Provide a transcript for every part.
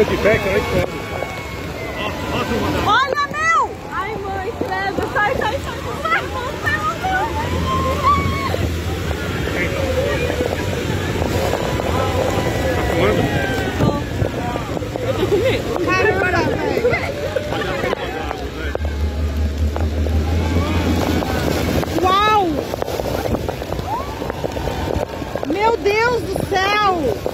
Fica de pé, que eu espero. Olha, meu! Ai, mãe, credo. Sai, sai, sai, sai, Tá fumando? eu tô com medo. Caramba, velho. Uau! Meu Deus do céu!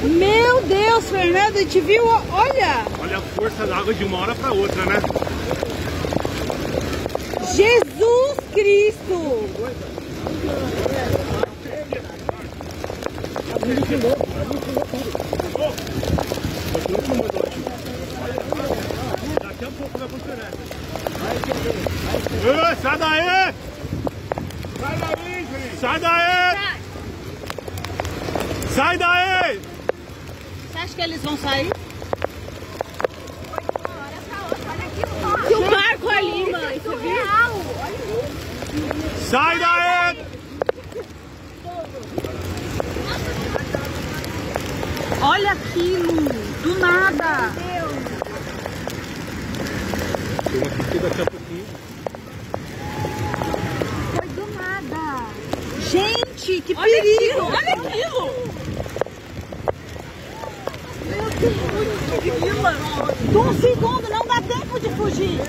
Meu Deus, Fernando, a gente viu, olha! Olha a força da água de uma hora para outra, né? Jesus Cristo! Daqui a pouco vai funcionar. Sai daí! Sai daí, gente! Sai daí! Sai daí! Você acha que eles vão sair? Tem um barco ali, mãe. Você viu? Sai daí! Olha aquilo! Do nada! Tem uma aqui daqui a pouquinho. Foi do nada! Gente, que perigo! Olha aquilo! Meu Deus, que vila! De um segundo, não dá tempo de fugir!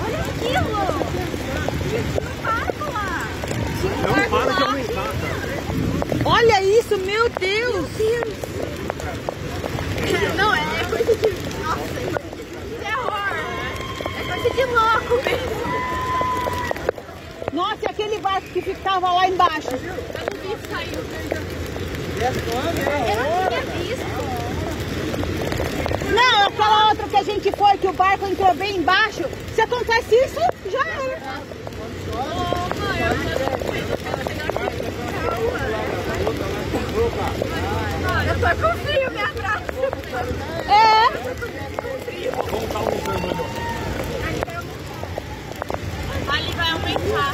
Olha aquilo! Tinha um barco lá! Não para de aumentar, cara. Olha isso, meu Deus! Não, é coisa de... Nossa, é coisa de terror! É coisa de louco mesmo! Nossa, e aquele barco que ficava lá embaixo? Eu não vi isso saiu. Eu não tinha visto. Não, aquela outra que a gente foi, que o barco entrou bem embaixo. Se acontece isso, já era. Eu tô com frio, me abraça. É. Ali vai aumentar.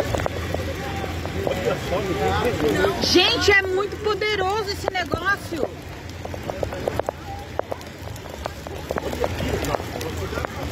Gente, é muito poderoso esse negócio.